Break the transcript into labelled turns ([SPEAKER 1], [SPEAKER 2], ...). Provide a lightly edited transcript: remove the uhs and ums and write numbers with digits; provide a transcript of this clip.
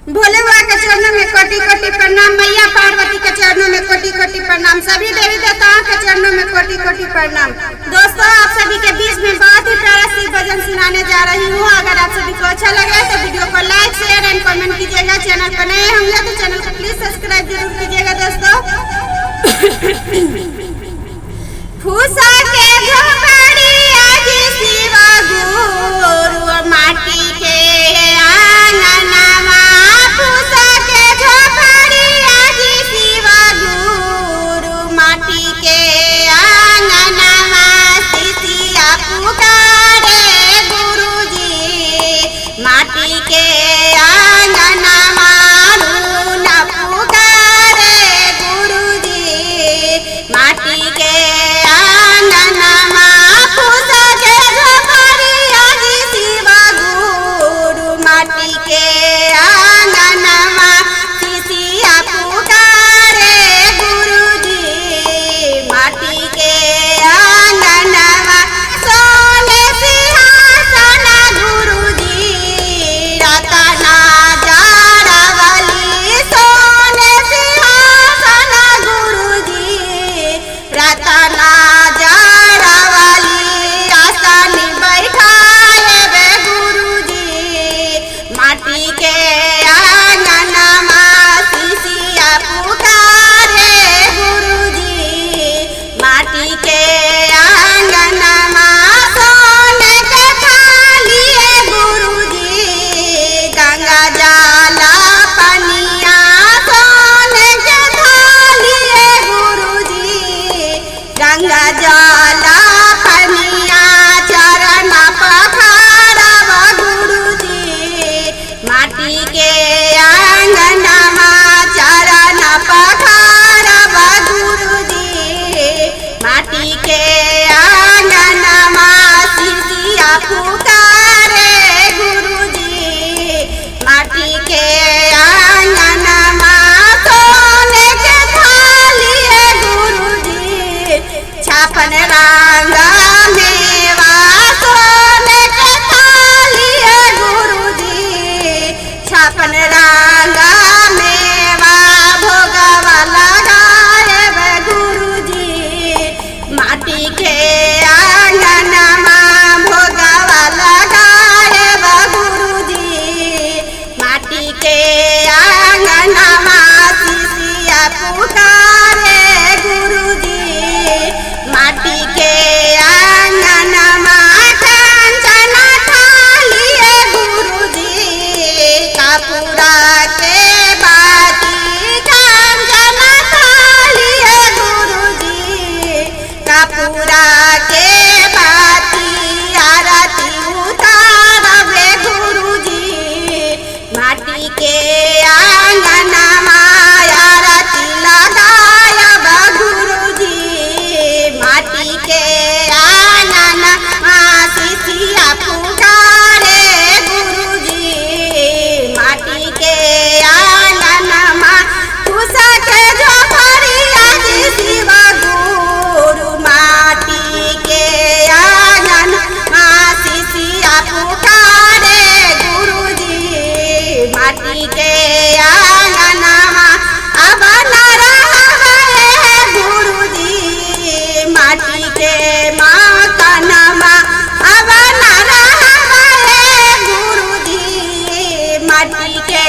[SPEAKER 1] भोले बाबा के चरणों में कोटि कोटि प्रणाम। मैया पार्वती के चरणों में कोटि कोटि प्रणाम। सभी देवी देवताओं के चरणों में कोटि कोटि प्रणाम। दोस्तों, आप सभी के बीच में बहुत ही प्यारा सी भजन सुनाने जा रही हूँ। अगर आप सभी को अच्छा लगे तो वीडियो को लाइक शेयर एंड कमेंट कीजिएगा। चैनल पर नए होंगे तो चैनल को प्लीज सब्सक्राइब जरूर कीजिएगा। दोस्तों, फूसा के झोपड़ी आज शिवा गुरु माटी के आंगनवा। फूसा के झोपड़ी आज शिवा गुरु माटी के आंगनवा। सिसिया पुकारे गुरुजी माटी के आंगनवा। रूना पुकारे गुरुजी माटी के आंगनवा। फूसा के झोपड़ी आज शिवा गुरु माटी के आंगनवा। सिसिया पुकारे गुरुजी माटी के आंगनवा। सोने सिंहासन गुरुजी रतना जारवली। सोने सिंहासन गुरुजी रतना जारवली। आसन बैठाए वे गुरुजी माटी के आंगनवा। सिसिया पुकारे गुरुजी माटी के आंगनवा। सोने के थालिए गुरुजी गंगा जाला पनिया। सोने के थालिए गुरुजी गंगा जाला पनिया। चरण पखारब गुरुजी माटी के आंगनवा। चरण पखारब गुरुजी माटी के आंगनवा। सिसिया पुकारे गुरुजी माटी के आंगनवा। सोने के थालिए गुरुजी छापन रंग मेवा। सोने के थालिए गुरुजी छापन रंग मेवा। भोगवा लगाए गुरुजी माटी के आंगनवा। भोगवा लगाए गुरुजी माटी के आंगनवा। सिसिया पुकारे गुरुजी माटी के आंगनवा। कंचन थालिए गुरुजी कपूरा के बाती। कंचन थालिए गुरुजी कपूरा के बाती। आरती उतारबे गुरुजी माटी के आंगनवा। आरती लगायब गुरुजी माटी के आंगनवा। सिसिया पुकारे गुरुजी माटी के आंगनवा। फूसा के झोपड़ी आज शिवा गुरु माटी के आंगनवा। सिसिया पुकारे गुरुजी माटी के आंगनवा। अब न रहबे गुरुजी माटी के मकानवा। अब न रहबे गुरुजी माटी के